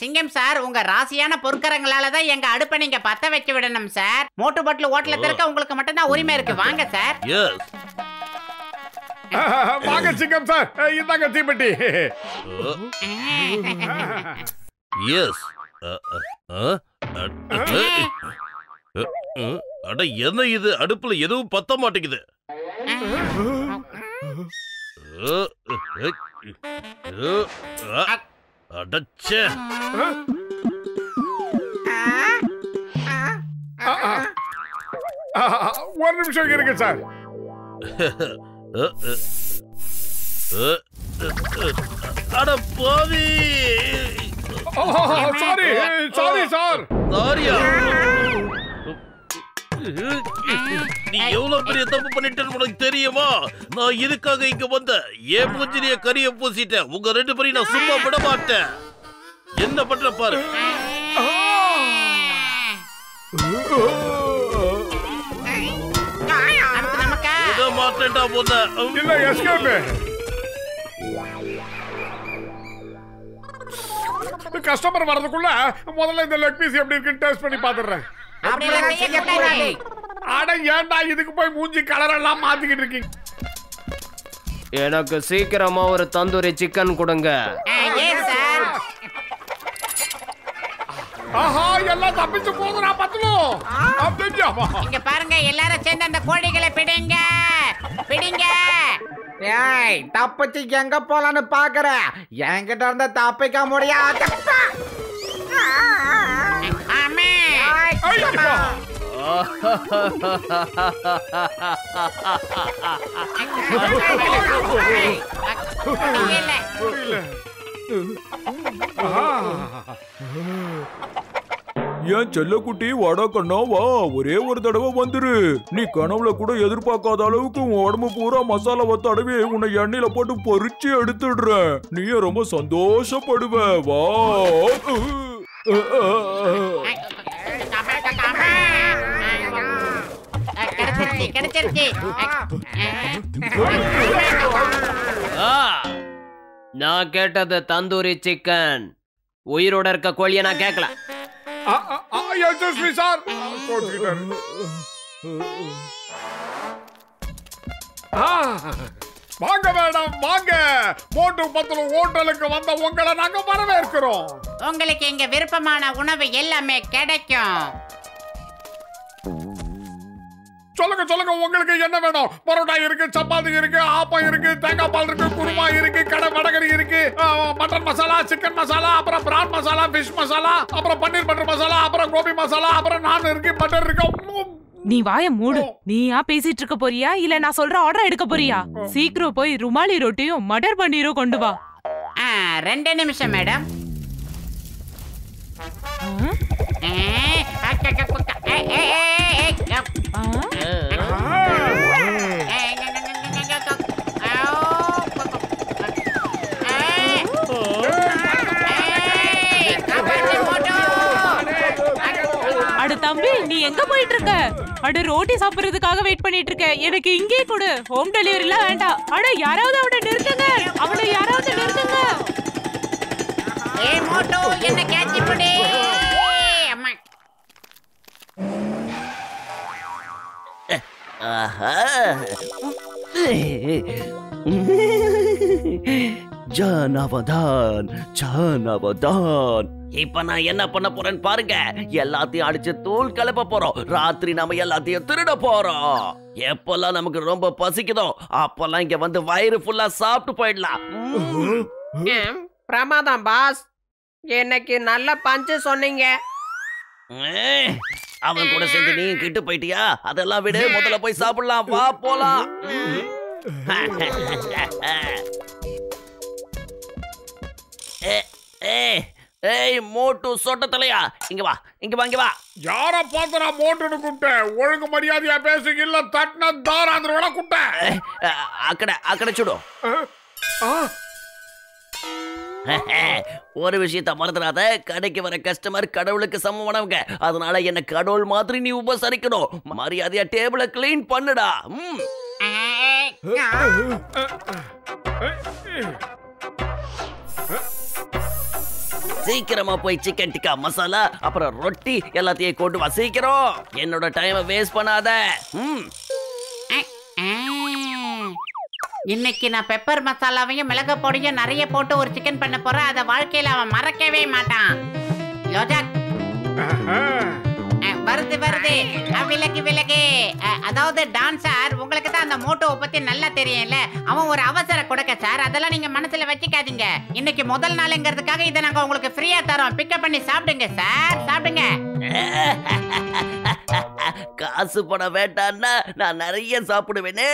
சிங்கம் சார், உங்க ராசியான பொற்கரங்களால தான் எங்க அடுப்பை நீங்க பத்த வைக்க விடணும் சார். மோட்டு பாட்டில் ஓட்டல திறக்க உங்களுக்கு மட்டும் தான் உரிமை இருக்கு. வாங்க சார். வாங்க சிங்கம் சார், இந்தாங்க தீப்பெட்டி. எஸ். அட என்ன இது, அடுப்புல எதுவும் பத்த மாட்டேங்குது. அடச்சே. ஒரு நிமிஷம் இருக்கு சார். அட பாவி. Sorry sorry sir. சாரியா? நீ எவ்வளவு பெரிய தப்பு பண்ணிட்டேன்னு உனக்கு தெரியுமா? நான் இதுக்காக இங்க வந்த ஏன் மூஞ்சிரிய கரிய பூசிட்டேன். உங்க 2 பேரையும் நான் சும்மா விட மாட்டேன். என்ன பண்ற பாரு. விட மாட்டேன்டா போன. இல்ல எஸ்கேப். கஸ்டமர் வரதுக்குள்ள முதல்ல இந்த லெக் பீஸ் எப்படி இருக்குன்னு டெஸ்ட் பண்ணி பாத்துறேன். அட ஏன்டா இதுக்கு போய் மூஞ்சி கலர் எல்லாம் மாத்திக்கிட்டு இருக்கீங்க? எனக்கு சீக்கிரமா ஒரு தந்தூரி சிக்கன் கொடுங்க. ஆஹா, எல்லாம் தப்பிச்சு போதுடா பத்துலும். இங்க பாருங்க, எல்லாரும் சேர்ந்து அந்த கோழிகளை பிடிங்க பிடிங்க. ஏய், தப்பிச்சு எங்க போலான்னு பாக்குற? என்கிட்ட இருந்த தப்பிக்க முடியாது. ஏன் செல்லக்குட்டி வாடா கண்ணா வா, ஒரே ஒரு தடவை வந்துரு. நீ கனவுல கூட எதிர்பார்க்காத அளவுக்கு உன் உடம்பு பூரா மசாலாவை தடவி உன்னை எண்ணெயில போட்டு பொரிச்சு எடுத்துடுறேன். நீயே ரொம்ப சந்தோஷப்படுவ. வா. நான் கேட்டது தந்தூரி சிக்கன். உயிரோட இருக்க கோழிய நான் கேட்கல. வாங்க மேடம், வாங்க. மோட்டு பத்துல ஹோட்டலுக்கு வந்த உங்களை நாங்க வரவேற்கிறோம். உங்களுக்கு இங்க விருப்பமான உணவு எல்லாமே கிடைக்கும். சொல்லுங்க சொல்லுங்க, உங்களுக்கு என்ன வேணும்? பரோட்டா இருக்கு, சப்பாத்தி இருக்கு, ஆப்பம் இருக்கு, தேங்காய் பால் இருக்கு, குருமா இருக்கு, கடை வடகரி இருக்கு, மட்டன் மசாலா, சிக்கன் மசாலா, அப்புறம் பிரான் மசாலா, ஃபிஷ் மசாலா, அப்புறம் பன்னீர் பட்டர் மசாலா, அப்புறம் கோபி மசாலா, அப்புறம் நான் இருக்கு, பட்டர் இருக்கு. நீ வாய மூடு. நீயா பேசிட்டு இருக்க போறியா இல்ல நான் சொல்ற ஆர்டர் எடுக்க போறியா? சீக்கிரம் போய் ருமாலி ரொட்டியும் மட்டர் பன்னீரும் கொண்டு வா. 2 நிமிஷம் மேடம். அட தம்பி, நீ எங்க போயிட்டு இருக்க? அட ரோட்டி சாப்பிடுறதுக்காக வெயிட் பண்ணிட்டு இருக்க. எனக்கு இங்கே கொடு. ஹோம் டெலிவரிலாம் வேண்டாம். அட யாராவது அவனை நிறுத்துங்க. அவனை யாராவது நிறுத்துங்க. ஏய் மோட்டோ, என்ன கேட்ச் பண்ணி. அம்மா. ஆஹா. ஜானவதான் ஜானவதான். இப்ப நான் என்ன பண்ண போறேன்னு பாருங்க. எல்லாத்தையும் அடிச்சு தூள் கிளப்ப போறோம். ராத்திரி நாம எல்லாத்தையும் திருட போறோம். எப்பெல்லாம் நமக்கு ரொம்ப பசிக்குதோ அப்பெல்லாம் இங்க வந்து வயிறு ஃபுல்லா சாப்பிட்டு போயிடலாம். பிரமாதம் பாஸ், எனக்கு நல்ல பஞ்சு சொன்னீங்க. அவன் கூட சேர்ந்து நீ கிட்டு போயிட்டியா? அதெல்லாம் விடு, முதல்ல போய் சாப்பிடலாம். வா போலாம். ஏய் மோட்டு சொட்ட தலையா, இங்க வா இங்க வா இங்க வா. யார பாத்தற மோட்டுன்னு கூப்பிட்டேன்? ஒழுங்கு மரியாதையா பேசுங்க, இல்ல தட்ன தாராந்திரோட கூப்பிட்டேன். அக்கட அக்கட சுடு. ஒரு விஷயத்த மறந்துடாத, கடைக்கு வர கஸ்டமர் கடவுளுக்கு சமமானவங்க. அதனால என்ன கடவுள் மாதிரி நீ உபசரிக்கணும். மரியாதையா டேபிள கிளீன் பண்ணுடா. சீக்கிரமா போய் சிக்கன் டிக்கா மசாலா அப்புறம் ரொட்டி எல்லாத்தையும் கொண்டு வா சீக்கிரம். என்னோட டைமை வேஸ்ட் பண்ணாத. இன்னைக்கு நான் பெப்பர் மசாலாவையும் மிளகு பொடியும் நிறைய போட்டு ஒரு சிக்கன் பண்ண போறேன். அதை வாழ்க்கையில அவன் மறக்கவே மாட்டான். லோஜாக் வருது வருது. விலகு விலகு. அதாவது டான்சர், உங்களுக்கு தான் அந்த மோட்டோவை பத்தி நல்லா தெரியும்ல. அவன் ஒரு அவசர கொடுக்க சார், அதெல்லாம் நீங்க மனசுல வச்சுக்காதீங்க. இன்னைக்கு முதல் நாளுங்கிறதுக்காக இதை நாங்க உங்களுக்கு ஃப்ரீயா தரோம். பிக்கப் பண்ணி சாப்பிடுங்க சார், சாப்பிடுங்க. காசு பண வேண்டான்னா நான் நிறைய சாப்பிடுவேனே.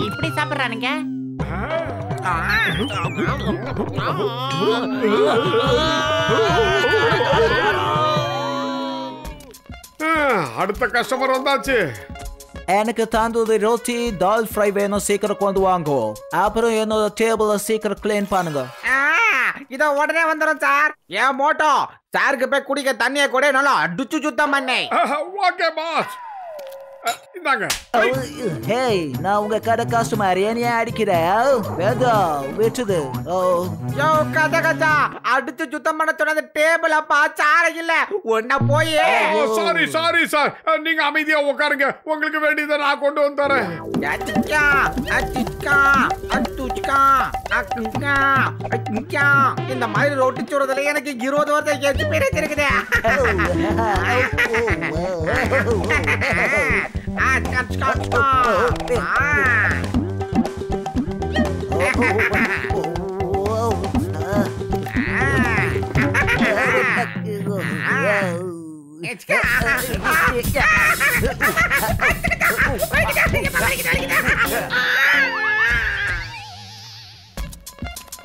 இப்படி சாப்பிடுறானுங்க. அடுத்த கஸ்டமர் வந்தாச்சு. எனக்கு தந்தூரி ரொட்டி தால் ஃப்ரை வேணும், சீக்கிரம் கொண்டு வாங்க. அப்புறம் என்னோட டேபிள சீக்கிரம் கிளீன் பண்ணுங்க. இதோ உடனே வந்துடும் சார். ஏன் மோட்டோ சாருக்கு போய் குடிக்க தண்ணியை கூட நல்லா அடிச்சு சுத்தம் பண்ணேன். ஓகே பாஸ், இந்தாங்க. ஹேய், நான் உங்க கடை கஸ்டமர், ஏன் அடிக்கிற? வேண்டாம், விட்டுது. யோ கதை கதா, அடிச்சு சுத்தம் பண்ண சொன்னது டேபிள் அப்பா, சார இல்ல. ஒன்ன போய் சாரி சாரி சார், நீங்க அமைதியா உட்காருங்க. உங்களுக்கு வேண்டியதை நான் கொண்டு வந்து தரேன். இந்த மாதிரி ரொட்டி சுடுறதுல எனக்கு 20 வருஷம் எக்ஸ்பீரியன்ஸ் இருக்குது.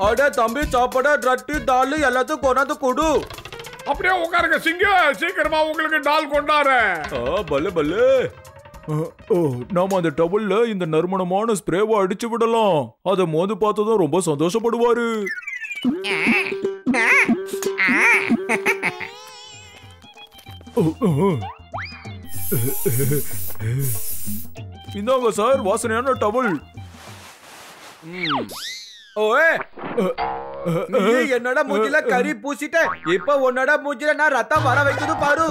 அட தம்பி, சாப்பாடு ரொட்டி தால் எல்லாத்தையும் கொண்டாந்து கொடு. அப்படியே உட்காருங்க சிங்க, சீக்கிரமா உங்களுக்கு டால் கொண்டாறேன். பல்ல பல்ல. நாம அந்த டபுள்ல இந்த நறுமணமான ஸ்ப்ரேவை அடிச்சு விடலாம். அதை மோந்து பார்த்ததும் ரொம்ப சந்தோஷப்படுவாரு. இந்தாங்க சார், வாசனையான டபுள். என்னோட மூஞ்சில கறி பூசிட்ட, இப்ப உன்னோட மூஞ்சில நான் ரத்தம் வர வைக்குது பாரு.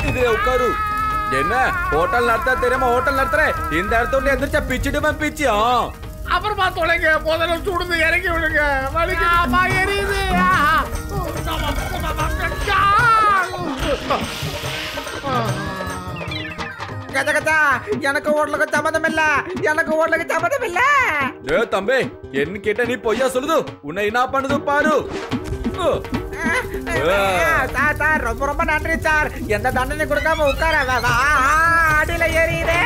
இதுல உட்காரு. என்ன ஹோட்டல் நடத்த தெரியாம ஹோட்டல் நடத்துற? இந்த இடத்துல எந்திரிச்சா பிச்சுடுமா பிச்சு. அப்புறமா தொலைங்க, முதல்ல சுடுந்து இறக்கி விடுங்க. வலிக்குமா, எரியுது. எனக்கு ஓட்டலுக்கு சம்மதம் இல்ல, எனக்கு ஓட்டலுக்கு சம்மதம் இல்ல. ஏ தம்பி, என்ன கேட்ட நீ பொய்யா சொல்லுது? உன்னை என்ன பண்ணுது பாரு. சார் ரொம்ப ரொம்ப நன்றி சார். எந்த தண்டனை கொடுக்காம உட்கார அடியில ஏறியுதே.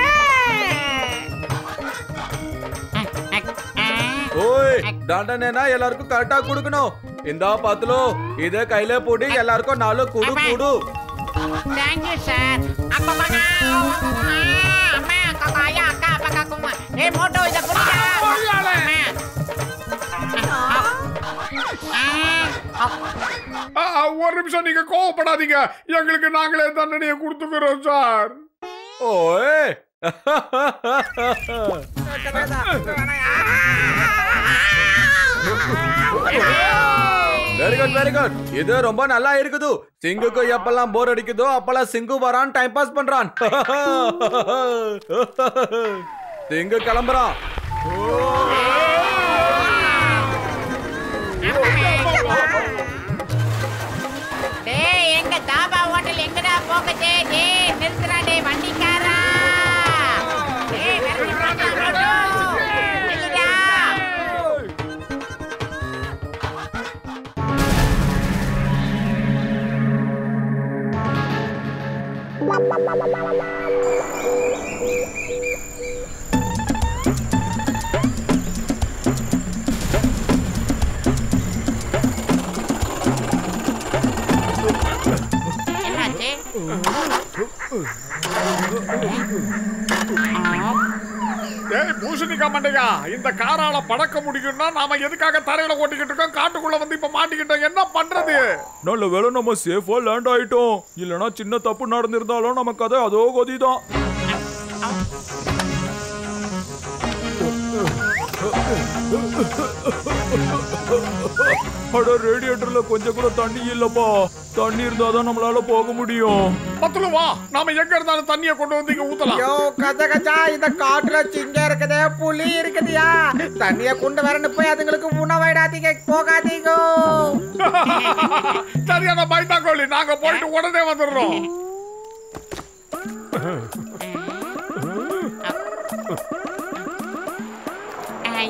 ஓய், தண்டனைனா எல்லாருக்கும் கரெக்டா கொடுக்கணும். இந்த பாத்துலோ இத கையில போட்டு எல்லாருக்கும் 4 குடு குடு. Thank you sir. Aku mana? Amma, kakak ayah, akak apa kakak? Moto idah punya. ஒரு நிமிஷம், நீங்க கோவப்படாதீங்க. எங்களுக்கு நாங்களே தண்டனையை கொடுத்துக்கிறோம் சார். ஓய், வெரி குட் வெரி குட். இது ரொம்ப நல்லா இருக்குது. சிங்குக்கு எப்பெல்லாம் போர் அடிக்குதோ அப்பெல்லாம் சிங்கு வரான், டைம் பாஸ் பண்றான். சிங்கு கிளம்புறான். டேய், எங்க தாபா ஹோட்டல் எங்கடா போகுது? டேய் நிறுத்துடா டேய் வண்டிக்காரா. டேய் நிறுத்துடா. ஏய் பூசணிக்கா மண்டையா, இந்த காரால பறக்க முடியும்னா நாம எதுக்காக தரையில ஓட்டிக்கிட்டு இருக்கோம்? காட்டுக்குள்ள வந்து இப்ப மாட்டிக்கிட்டோம், என்ன பண்றது? நல்ல வேளை நம்ம சேஃபா லேண்ட் ஆயிட்டோம். இல்லனா சின்ன தப்பு நடந்திருந்தாலும் நம்ம கதை அதோ கதிதான். அட ரேடியேட்டர்ல கொஞ்சம் கூட தண்ணி இல்லப்பா. தண்ணி இருந்தாதான் நம்மளால போக முடியும். பத்துல வா, நாம எங்க இருந்தாலும் தண்ணியை கொண்டு வந்து இங்க ஊத்தலாம். யோ கஜ கஜா, இந்த காட்டுல சிங்கம் இருக்குது, புலி இருக்குதுயா. தண்ணிய கொண்டு வரணும் போய் அதுங்களுக்கு உணவாயிடாதீங்க, போகாதீங்க. சரியான பைத்தாக்கோழி, நாங்க போயிட்டு உடனே வந்துடுறோம்.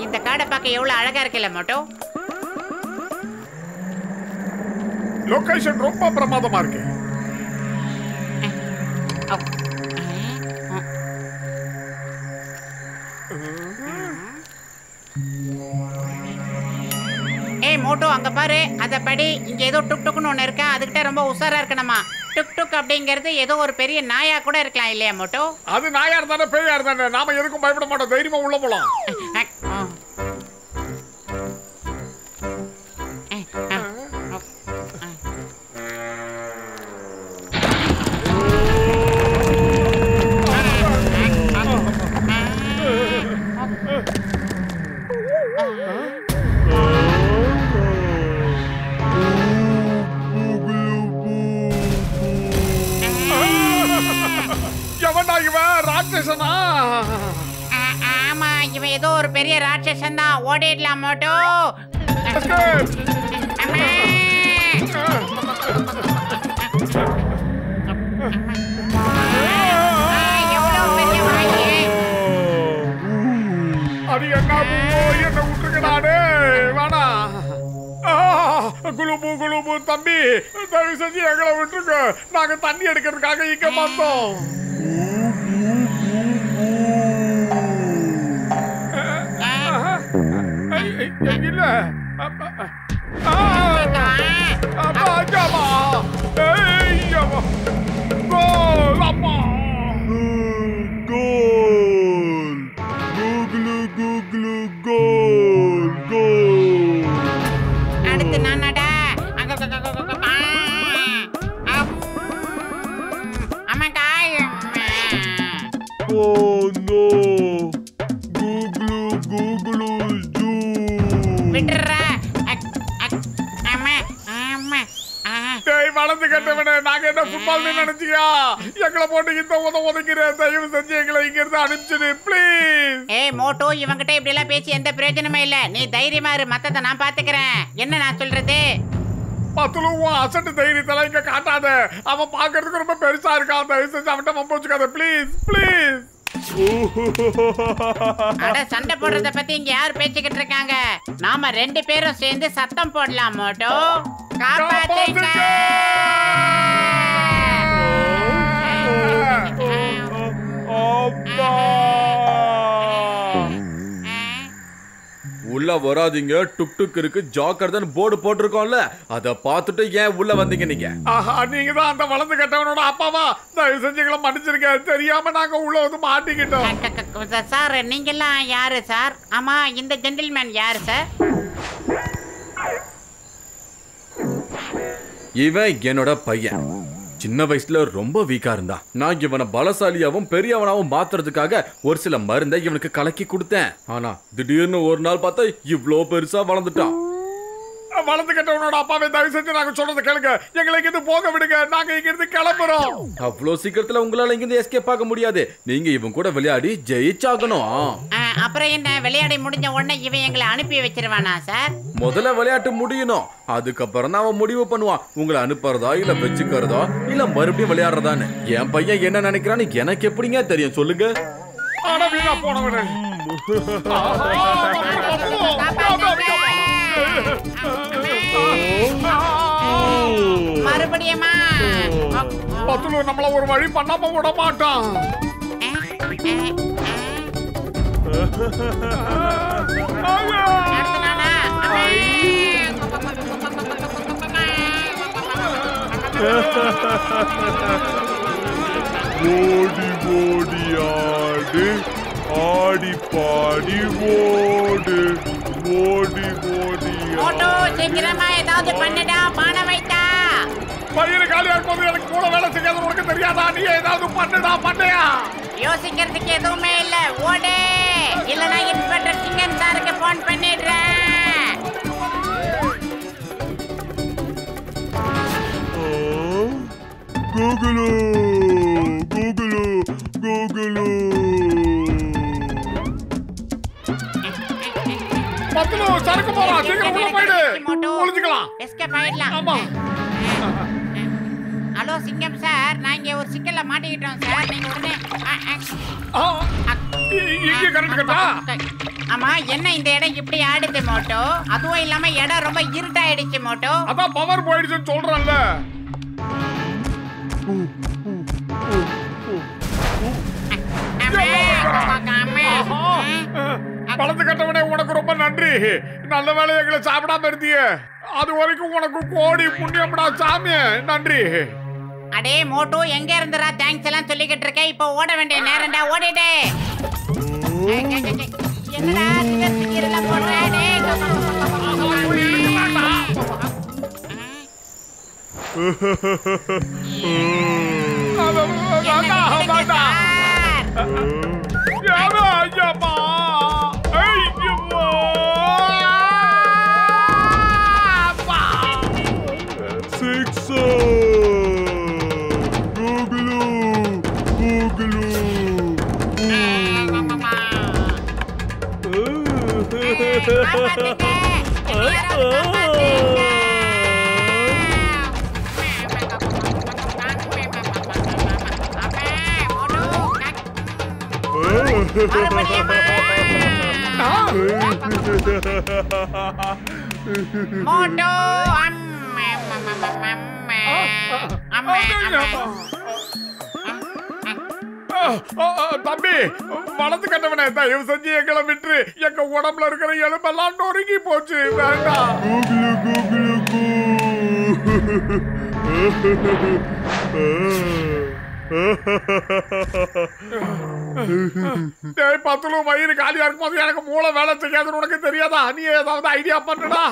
இந்த காடை பார்க்க எவ்வளவு அழகா இருக்குல்ல மோட்டோ? லொகேஷன் ரொம்ப பிரமாதமா இருக்கு. ஏய் மோட்டோ, அங்க பாரு, அத படி. இங்க ஏதோ டுக் டுக்னு ஒண்ணு இருக்கா, அதுகிட்ட ரொம்ப உஷாரா இருக்கணுமா. டுக் டுக் அப்படிங்கிறது ஏதோ ஒரு பெரிய நாயா கூட இருக்கலாம் இல்லையா மோட்டோ? அது நாயா இருந்தானே பேயா இருந்தானே, நாம எதுக்கும் பயப்பட மாட்டோம், தைரியமா உள்ள போலாம். எவன்டா இவன்? ராட்சசனா? ஆமா, இவன் ஏதோ ஒரு பெரிய ராட்சசன் தான். ஓடிடலாம் மோட்டோ. அது என்ன விட்டுருக்கடாடே, வேணா. குளுபு குளுபு தம்பி, தயவு செஞ்சு எங்களை விட்டுருக்க. நாங்க தண்ணி எடுக்கிறதுக்காக இங்க வந்தோம். இல்ல அடுத்து நானடா. ஆமாக்கா. விட்டுறா. வளர்ந்து கட்டவன, நாங்க என்ன ஃபுட்பால் நினைச்சியா? எங்களை போட்டு இந்த உதைக்கிற, தயவு செஞ்சு எங்களை இங்க இருந்து அனுப்பிச்சிடு ப்ளீஸ். ஏய் மோட்டோ, இவங்கிட்ட இப்படி எல்லாம் பேசி எந்த பிரயோஜனமே இல்ல. நீ தைரியமா இரு, மத்தத நான் பாத்துக்கிறேன். என்ன நான் சொல்றது? பத்துலும் அசட்டு தைரியத்தெல்லாம் இங்க காட்டாத. அவன் பாக்குறதுக்கு ரொம்ப பெருசா இருக்கான், தயவு செஞ்சு அவன்கிட்ட மம்ப வச்சுக்காத ப்ளீஸ் ப்ளீஸ். அட, சண்டை போடுறத பத்தி இங்க யார் பேசிக்கிட்டு இருக்காங்க? நாம ரெண்டு பேரும் சேர்ந்து சத்தம் போடலாம் மோட்டோ. காப்பாத்துங்க. உள்ள வராதீங்க, டுக் டுக் இருக்கு, ஜாக்கிரதைன்னு போர்டு போட்டிருக்கோம்ல, அத பார்த்துட்டு ஏன் உள்ள வந்தீங்க நீங்க? ஆஹா, நீங்க தான் அந்த வளர்ந்து கட்டவனோட அப்பாவா? தயவு செஞ்சு எங்களை மன்னிச்சிருக்க, தெரியாம நாங்க உள்ள வந்து மாட்டிக்கிட்டோம். சார், நீங்க எல்லாம் யாரு சார்? ஆமா, இந்த ஜென்டில்மேன் யாரு சார்? இவன் என்னோட பையன். சின்ன வயசுல ரொம்ப வீக்கா இருந்தான். நான் இவனை பலசாலியாவும் பெரியவனாவும் மாத்துறதுக்காக ஒரு சில மருந்தை இவனுக்கு கலக்கி கொடுத்தேன். ஆனா திடீர்னு ஒரு நாள் பார்த்தா இவ்ளோ பெருசா வளர்ந்துட்டான். வளர்ந்து கட்டவனோட அப்பாவே, தயவு செஞ்சு நாங்க சொல்றதை கேளுங்க, எங்களை இங்கிருந்து போக விடுங்க, நாங்க இங்க இருந்து கிளம்புறோம். அவ்வளோ சீக்கிரத்துல உங்களால இங்க இருந்து எஸ்கேப் ஆக முடியாது. நீங்க இவன் கூட விளையாடி ஜெயிச்சாகணும். அப்புறம் என்ன, விளையாடி முடிஞ்ச உடனே இவன் எங்களை அனுப்பி வச்சிருவானா சார்? முதல்ல விளையாட்டு முடியணும், அதுக்கப்புறம் தான் அவன் முடிவு பண்ணுவான் உங்களை அனுப்புறதா இல்ல வச்சுக்கிறதா இல்ல மறுபடியும் விளையாடுறதான்னு. என் பையன் என்ன நினைக்கிறான்னு எனக்கு எப்படிங்க தெரியும் சொல்லுங்க? ஆனா வீணா போனவனே. மறுபடியுமா? பத்துல நம்மள ஒரு வழி பண்ணாம விட மாட்டான். அடுத்த நாளா? ஓடி ஓடி ஆடு, ஆடி பாடி ஓடு, ஓடி ஓடி மோட்டோ சீக்கிரமா ஏதாவது பண்ணுடா, பானை வைத்தா. பயிர் காலியா இருக்கும்போது எனக்கு கூட வேலை செய்யாத உனக்கு தெரியாதா? நீ ஏதாவது பண்ணுடா, பண்ணையா? யோசிக்கிறதுக்கு எதுவுமே இல்ல, ஓடு. இல்லனா இன்ஸ்பெக்டர் சிங்கம் சாருக்கு போன் பண்ணிடுறேன். Google Google Google. பத்துல சரக்கு போறான், சீக்கிரம் உள்ள போயிடு. ஒளிஞ்சுக்கலாம். எஸ்கேப் ஆயிடலாம். ஆமா. ஹலோ சிங்கம் சார், நான் இங்க ஒரு சிக்கல்ல மாட்டிக்கிட்டோம் சார். நீங்க உடனே இங்க கரண்ட் கட்டா? ஆமா, என்ன இந்த இடம் இப்படி ஆடுது மோட்டோ? அதுவும் இல்லாம இடம் ரொம்ப இருட்டாயிடுச்சு மோட்டோ. அதான் பவர் போயிடுச்சுன்னு சொல்றேன்ல. பழத்து கட்டவனே, உனக்கு ரொம்ப நன்றி. நல்ல வேலை எங்களை சாப்பிடாம இருந்தியே. அது வரைக்கும் உனக்கு கோடி புண்ணியம்டா சாமி. நன்றி. அடே மோட்டோ, எங்க இருந்துடா தேங்க்ஸ் எல்லாம் சொல்லிக்கிட்டு இருக்க? இப்போ ஓட வேண்டிய நேரம்டா, ஓடிடு. என்னடா சிகரெல்லாம் போடுற? மோட்டோ தம்பி, வளர்த்து கட்டவனே, தயவு செஞ்சு எங்களை விட்டு. எங்க உடம்புல இருக்கிற எலும்பெல்லாம் நொறுங்கி போச்சு. வேண்டாம். பத்துல வயிறு காலியா இருக்கும்போது எனக்கு மூளை வேலை செய்யாதுன்னு உனக்கு தெரியாதா? நீ ஏதாவது ஐடியா பண்ணுடா.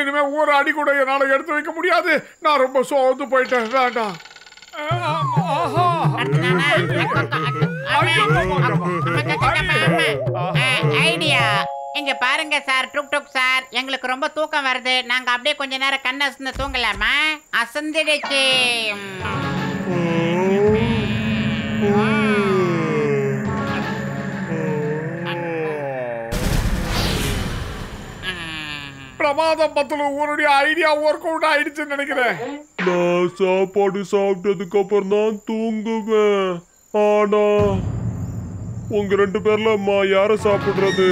இனிமே ஒரு அடி கூட என்னால எடுத்து வைக்க முடியாது. நான் ரொம்ப சோர்ந்து போயிட்டேன். வேண்டாம். ஐடியா. இங்க பாருங்க சார், டுக் டுக் சார், எங்களுக்கு ரொம்ப தூக்கம் வருது. நாங்க அப்படியே கொஞ்ச நேரம் கண்ண அசந்து தூங்கலாமா? அசந்துடுச்சு. பிரமாதம் பத்துல உன்னுடைய ஐடியா ஒர்க் அவுட் ஆயிடுச்சுன்னு நினைக்கிறேன். நான் சாப்பாடு சாப்பிட்டதுக்கு அப்புறம் தான் தூங்குவேன். ஆனா உங்க 2 பேர்ல யார சாப்பிடுறது?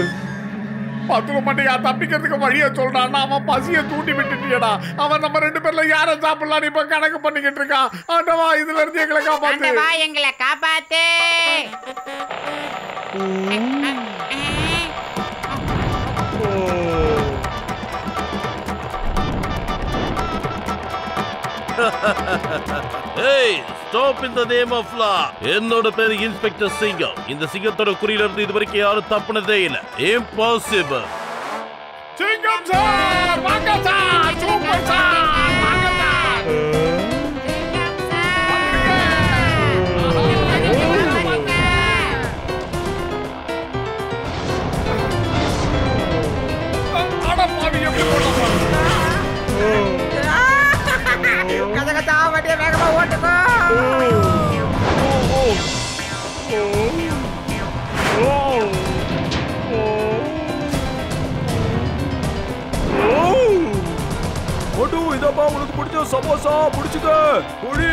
பத்துல மண்டையா தப்பிக்கிறதுக்கு வழிய சொல்றான். அவன் பசிய தூண்டி விட்டுட்டியடா. அவன் நம்ம 2 பேர்ல யார சாப்பிடலாம் இப்ப கணக்கு பண்ணிக்கிட்டு இருக்கான். ஆண்டவா, இதுல இருந்து எங்களை காப்பாத்து. ஆண்டவா, எங்களை காப்பாத்து. Hey, stop in the name of law. என்னோட பேரு இன்ஸ்பெக்டர் சிங்கம். இந்த சிங்கத்தோட குறியில இருந்து இதுவரைக்கும் யாரும் தப்புனதே இல்ல. Impossible. சிங்கம் சார், வாங்க சார். சூப்பர் சார், வாங்க சார். அட பாவி, எப்படி போடலாம்? கதகதா வண்டியை வேகமா ஓட்டுக்கோ. மோட்டு, இதப்பா உனக்கு பிடிச்ச சமோசா. பிடிச்சுக்க. பொடி.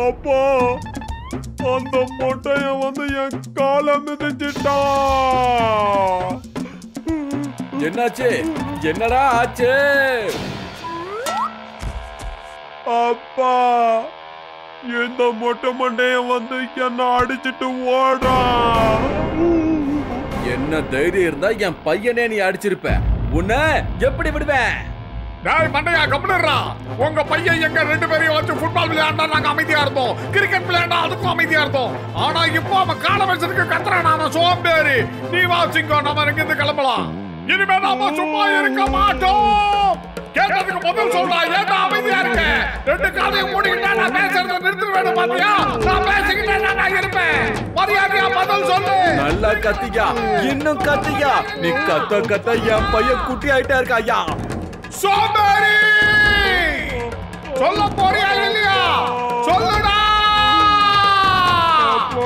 அப்பா, அந்த மொட்டைய வந்து என் காலை மிதிச்சிட்டா. என்னாச்சு? என்னடா ஆச்சு? அப்பா இந்த மொட்டை மண்டையன் வந்து என்ன அடிச்சிட்டு ஓடா. என்ன தைரியம் இருந்தா என் பையனே நீ அடிச்சிருப்ப. உன்னை எப்படி விடுவேன்? டேய் மண்டையா கம்முனுடா. உங்க பையன் எங்க ரெண்டு பேரையும் வச்சு ஃபுட்பால் விளையாண்டா நாங்க அமைதியா இருந்தோம், கிரிக்கெட் விளையாண்டா அதுக்கும் அமைதியா இருந்தோம். ஆனா இப்போ அவன் கால வச்சிருக்கு கத்துறான். அவன் சோம்பேறி. நீ வா சிங்கம், நம்ம இங்கிருந்து கிளம்பலாம். இனிமே நாம சும்மா இருக்க மாட்டோம். கேட்டதுக்கு பதில் சொல்றா. ஏன்டா அமைதியா இருக்க? ரெண்டு காலையும் மூடிக்கிட்டா நான் பேசுறத நிறுத்த வேணும் பாத்தியா? நான் பேசிக்கிட்டே நான் இருப்பேன். மரியாதையா பதில் சொல்லு. நல்லா கத்தியா, இன்னும் கத்தியா. நீ கத்த கத்த என் பையன் குட்டி ஆயிட்டா இருக்கா. ஐயா சோம்பேறி, சொல்ல போறியா இல்லையா? சொல்லுடா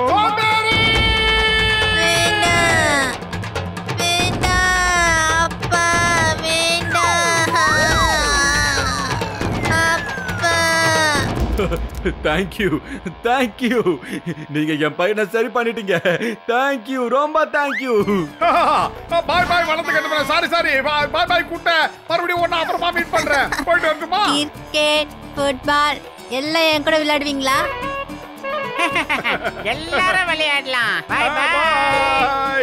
சோம்பேறி. வேண்டாம் வேண்டாம் அப்பா வேண்டாம் அப்பா. Thank you thank you. நீங்க என் பையனை சரி பண்ணிட்டீங்க. தேங்க்யூ, ரொம்ப தேங்க்யூ. பாய் பாய் வளர்ந்து கட்டுறேன். Sorry sorry. பாய் பாய் கூட்ட. மறுபடியும் ஒண்ணு அப்புறமா மீட் பண்றேன். போயிட்டு வரட்டுமா? கிரிக்கெட் ஃபுட்பால் எல்லாம் என் கூட விளையாடுவீங்களா? எல்லாரும் விளையாடலாம். Bye bye. பாய்.